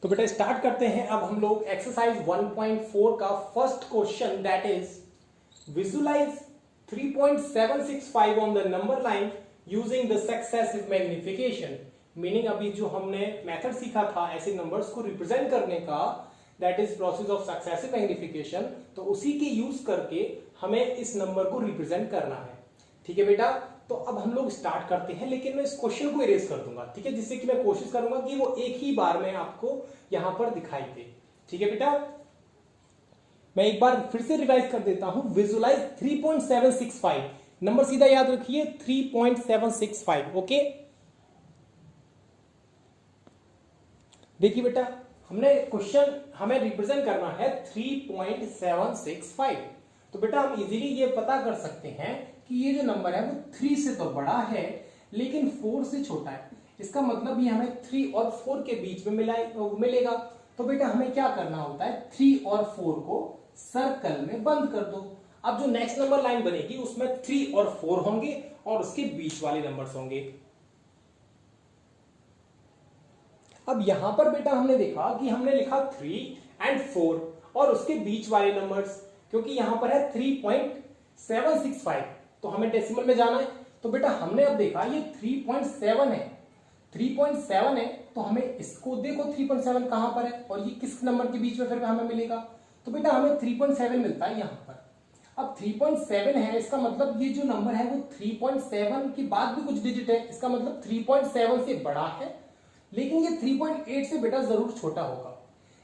तो बेटा स्टार्ट करते हैं अब हम लोग एक्सरसाइज 1.4 का first question that is visualize 3.765 on the number line using the successive magnification. Meaning अभी जो हमने मेथड सीखा था ऐसे नंबर्स को रिप्रेजेंट करने का that is process of successive magnification, तो उसी के यूज करके हमें इस नंबर को रिप्रेजेंट करना है। ठीक है बेटा, तो अब हम लोग स्टार्ट करते हैं, लेकिन मैं इस क्वेश्चन को इरेज कर दूंगा, ठीक है, जिससे कि मैं कोशिश करूंगा कि वो एक ही बार में आपको यहां पर दिखाई दे। ठीक है बेटा, मैं एक बार फिर से रिवाइज कर देता हूं। विजुलाइज 3.765 नंबर सीधा याद रखिए 3.765। ओके, देखिए बेटा, हमने क्वेश्चन हमें रिप्रेजेंट करना है 3.765। तो बेटा हम इजीली ये पता कर सकते हैं कि ये जो नंबर है वो 3 से तो बड़ा है लेकिन 4 से छोटा है। इसका मतलब ये हमें 3 और 4 के बीच में मिलेगा। तो बेटा हमें क्या करना होता है, 3 और 4 को सर्कल में बंद कर दो। अब जो नेक्स्ट नंबर लाइन बनेगी उसमें 3 और 4 होंगे और उसके बीच वाले नंबर्स होंगे। अब यहां पर बेटा हमने देखा कि हमने लिखा 3 एंड 4 और उसके बीच वाले नंबर्स, क्योंकि यहां पर है 3.765 तो हमें डेसिमल में जाना है। तो बेटा हमने अब देखा ये 3.7 है, 3.7 है, तो हमें इसको देखो 3.7 कहां पर है और ये किस नंबर के बीच में फिर हमें मिलेगा। तो बेटा हमें 3.7 मिलता है यहां पर। अब 3.7 है, इसका मतलब ये जो नंबर है वो 3.7 के बाद भी कुछ डिजिट है, इसका मतलब 3.7 से बड़ा है, लेकिन ये 3.8 से बेटा जरूर छोटा होगा।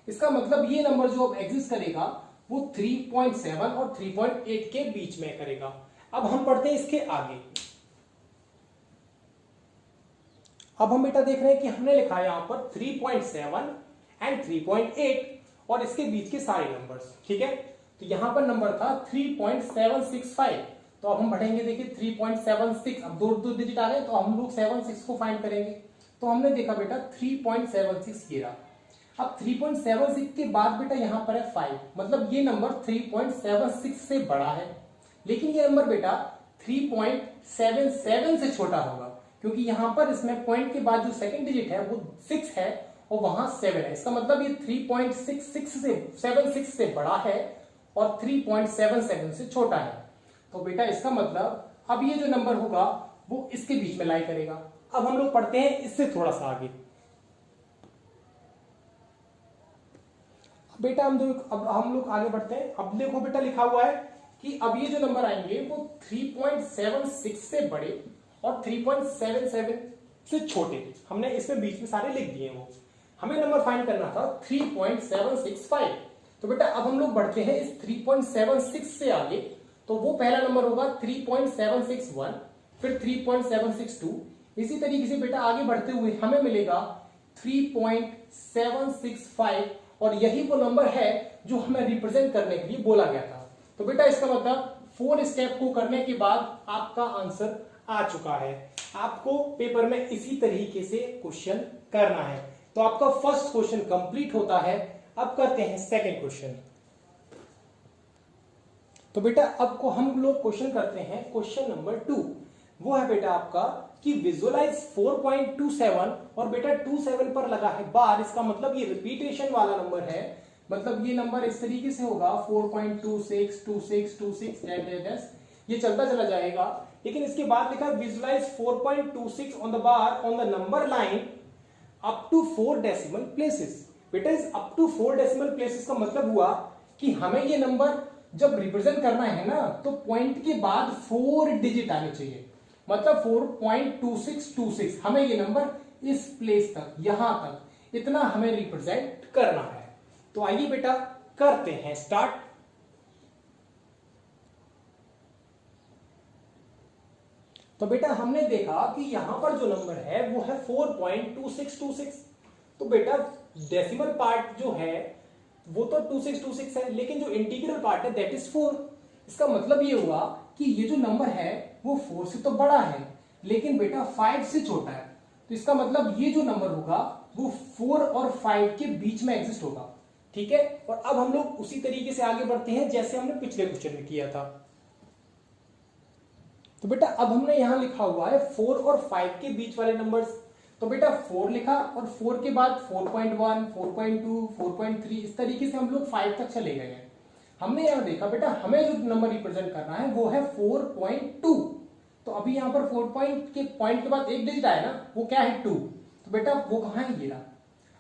इसका मतलब ये नंबर जो अब एग्जिस्ट करेगा वो 3.7 और 3.8 के बीच में करेगा। अब हम पढ़ते हैं इसके आगे। अब हम बेटा देख रहे हैं कि हमने लिखा है यहां पर 3.7 एंड 3.8 और इसके बीच के सारे नंबर्स। ठीक है, तो यहां पर नंबर था 3.765। तो अब हम बढ़ेंगे, देखिए 3.76, अब दो डिजिट आ गए तो हम लोग 76 को फाइंड करेंगे। तो हमने देखा बेटा 3.76 ये रहा। अब 3.76 के बाद बेटा यहां पर है 5, मतलब ये नंबर 3.76 से बड़ा है, लेकिन ये नंबर बेटा 3.77 से छोटा होगा, क्योंकि यहां पर इसमें पॉइंट के बाद जो सेकंड डिजिट है वो 6 है और वहां 7 है। इसका मतलब ये 3.76 से बड़ा है और 3.77 से छोटा है। तो बेटा इसका मतलब अब ये जो नंबर होगा वो इसके बीच में लाई करेगा। अब हम लोग पढ़ते हैं इससे थोड़ा सा आगे। बेटा अब हम लोग आगे बढ़ते हैं। अब देखो बेटा लिखा हुआ है कि अब ये जो नंबर आएंगे वो 3.76 से बड़े और 3.77 से छोटे, हमने इसमें बीच में सारे लिख दिए। वो हमें नंबर फाइंड करना था 3.765। तो बेटा अब हम लोग बढ़ते हैं इस 3.76 से आगे। तो वो पहला नंबर होगा 3.761, फिर 3.762, इसी तरीके से बेटा आगे बढ़ते हुए हमें मिलेगा 3.765 और यही वो नंबर है जो हमें रिप्रेजेंट करने के लिए बोला गया था। तो बेटा इसका मतलब 4 स्टेप को करने के बाद आपका आंसर आ चुका है। आपको पेपर में इसी तरीके से क्वेश्चन करना है। तो आपका फर्स्ट क्वेश्चन कंप्लीट होता है। अब करते हैं सेकंड क्वेश्चन। तो बेटा अब को हम लोग क्वेश्चन करते हैं क्वेश्चन नंबर 2। वो है बेटा आपका कि विजुअलाइज 4.27 और बेटा 27 पर लगा है बार, इसका मतलब ये रिपीटेशन वाला नंबर है, मतलब ये नंबर इस तरीके से होगा 4.26 26 26 डैश ये चलता चला जाएगा। लेकिन इसके बाद लिखा visualize 4.26 on the bar on the number line up to 4 decimal places. बेटा इस अप टू 4 डेसिमल प्लेसेस का मतलब हुआ कि हमें ये नंबर जब रिप्रेजेंट करना है ना तो पॉइंट के बाद 4 डिजिट आने चाहिए, मतलब 4.2626 हमें ये नंबर इस प्लेस तक, यहां तक इतना हमें रिप्रेजेंट करना है। तो आइए बेटा करते हैं स्टार्ट। तो बेटा हमने देखा कि यहां पर जो नंबर है वो है 4.2626। तो बेटा डेसिमल पार्ट जो है वो तो 2626 है, लेकिन जो इंटीग्रल पार्ट है दैट इज 4। इसका मतलब ये हुआ कि ये जो नंबर है वो 4 से तो बड़ा है लेकिन बेटा 5 से छोटा है। तो इसका मतलब ये जो नंबर होगा वो 4 और 5 के बीच में एग्जिस्ट होगा। ठीक है, और अब हम लोग उसी तरीके से आगे बढ़ते हैं जैसे हमने पिछले क्वेश्चन में किया था। तो बेटा अब हमने यहां लिखा हुआ है 4 और 5 के बीच वाले नंबर्स। तो बेटा 4 लिखा और 4 के बाद 4.1, 4.2, 4.3 इस तरीके से हम लोग 5 तक चले गए हैं। हमने यहाँ देखा बेटा हमें जो नंबर रिप्रेजेंट करना है वो है 4.2। तो अभी यहाँ पर 4 पॉइंट के बाद एक डिजिट आया ना, वो क्या है 2। तो बेटा वो कहाँ है, ये रहा।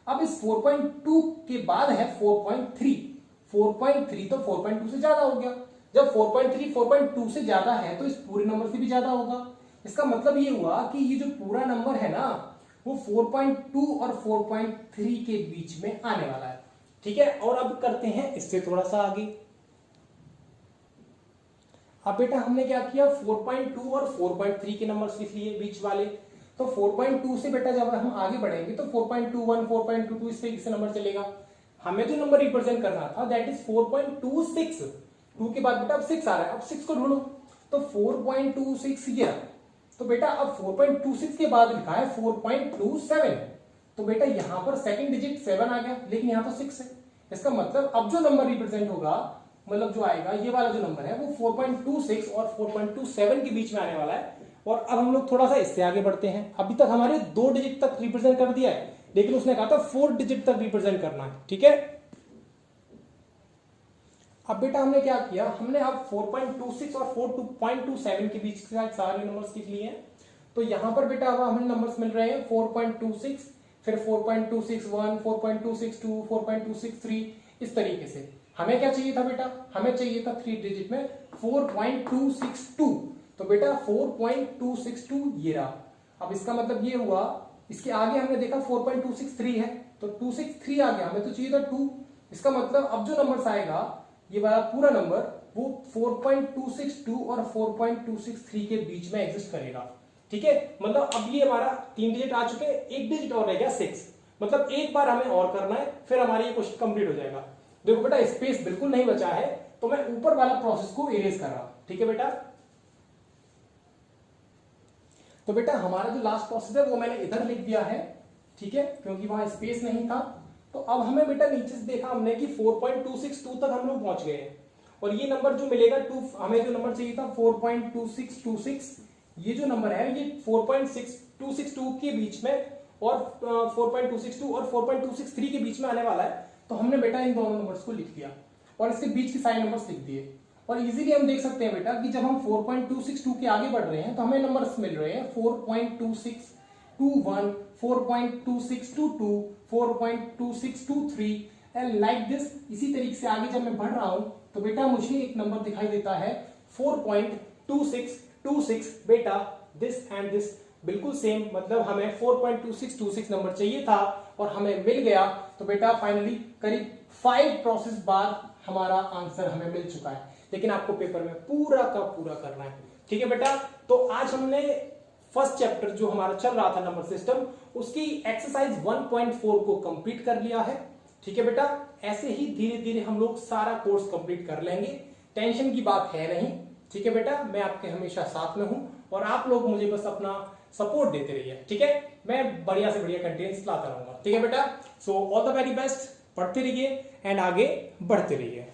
अब इस 4.2 के बाद है 4.3। 4.3 तो 4.2 से ज्यादा हो गया। जब 4.3 4.2 से ज्यादा है तो इस पूरे नंबर से भी ज्यादा होगा। इसका मतलब ये हुआ कि ये जो पूरा नंबर है ना वो 4.2 और 4.3 के बीच में आने वाला है। ठीक है, और अब करते हैं इससे थोड़ा सा आगे। अब बेटा हमने क्या किया, 4.2 और 4.3 के नंबर्स लिख लिए बीच वाले। तो 4.2 से बेटा जब हम आगे बढ़ेंगे तो 4.21, 4.22 इस तरीके से नंबर चलेगा। हमें जो नंबर रिप्रेजेंट करना था दैट इज 4.26। 2 के बाद बेटा अब 6 आ रहा है, अब 6 को ढूंढो। तो 4.26 ये रहा। तो बेटा अब 4.26 के बाद लिखा है 4.27। तो बेटा यहां पर सेकंड डिजिट 7 आ गया, लेकिन यहां तो 6 है। इसका मतलब अब जो नंबर रिप्रेजेंट होगा, मतलब जो आएगा ये वाला जो नंबर है वो 4.26 और 4.27 के बीच में आने वाला है। और अब हम लोग थोड़ा सा इससे आगे बढ़ते हैं। अभी तक हमारे 2 डिजिट तक रिप्रेजेंट कर दिया है, लेकिन उसने कहा था 4 डिजिट तक रिप्रेजेंट करना है। ठीक है, अब बेटा हमने क्या किया, हमने अब 4.26 और 4.27 के बीच के सारे नंबर्स लिख लिए हैं। तो यहां पर बेटा अब हमें नंबर्स मिल रहे हैं 4.26, फिर 4.261, 4.262, 4.263 इस तरीके से। हमें क्या चाहिए था बेटा, हमें चाहिए था 3 डिजिट में 4.262। तो बेटा 4.262 ये रहा। अब इसका मतलब ये हुआ, इसके आगे हमने देखा 4.263 है, तो 263 आ गया, हमें तो चाहिए था 2। इसका मतलब अब जो नंबर आएगा ये वाला पूरा नंबर वो 4.262 और 4.263 के बीच में एग्जिस्ट करेगा। ठीक है, मतलब अब ये हमारा 3 डिजिट आ चुके हैं, एक डिजिट और रह गया 6। मतलब एक बार हमें और करना है, फिर हमारा ये क्वेश्चन कंप्लीट हो जाएगा। देखो बेटा स्पेस बिल्कुल नहीं बचा है, तो मैं ऊपर वाला प्रोसेस को इरेज कर रहा हूं। ठीक है बेटा, तो बेटा हमारा जो लास्ट प्रोसेस है वो मैंने इधर लिख दिया है। ठीक है, क्योंकि वहां स्पेस नहीं था। तो अब हमें बेटा नीचे से देखा हमने कि 4.262 तक हम लोग पहुंच गए हैं। और ये नंबर जो मिलेगा 2, हमें जो नंबर चाहिए था 4.2626, ये जो नंबर है ये 4.6262 के बीच में और 4.262 और 4.263 के बीच में आने वाला है। तो हमने बेटा इन दोनों नंबर्स को लिख दिया और इसके बीच के सारे नंबर्स लिख दिए। और इजीली हम देख सकते हैं बेटा कि जब हम 4.262 के आगे बढ़ रहे हैं तो हमें नंबर्स मिल रहे हैं 4.2621, 4.2622, 4.2623 एंड लाइक दिस। इसी तरीके से आगे जब मैं बढ़ रहा हूं तो बेटा मुझे एक नंबर दिखाई देता है 4.2626। बेटा दिस एंड दिस बिल्कुल सेम, मतलब हमें 4.2626 नंबर चाहिए था और हमें मिल गया। तो बेटा फाइनली करीब 5 प्रोसेस बाद हमारा आंसर हमें मिल चुका है, लेकिन आपको पेपर में पूरा का पूरा करना है। ठीक है बेटा, तो आज हमने फर्स्ट चैप्टर जो हमारा चल रहा था नंबर सिस्टम, उसकी एक्सरसाइज 1.4 को कंप्लीट कर लिया है। ठीक है बेटा, ऐसे ही धीरे धीरे हम लोग सारा कोर्स कंप्लीट कर लेंगे, टेंशन की बात है नहीं। ठीक है बेटा, मैं आपके हमेशा साथ में हूं और आप लोग मुझे बस अपना सपोर्ट देते रहिए। ठीक है, मैं बढ़िया से बढ़िया कंटेंट्स लाता रहूंगा। ठीक है बेटा, so all the very best, पढ़ते रहिए एंड आगे बढ़ते रहिए।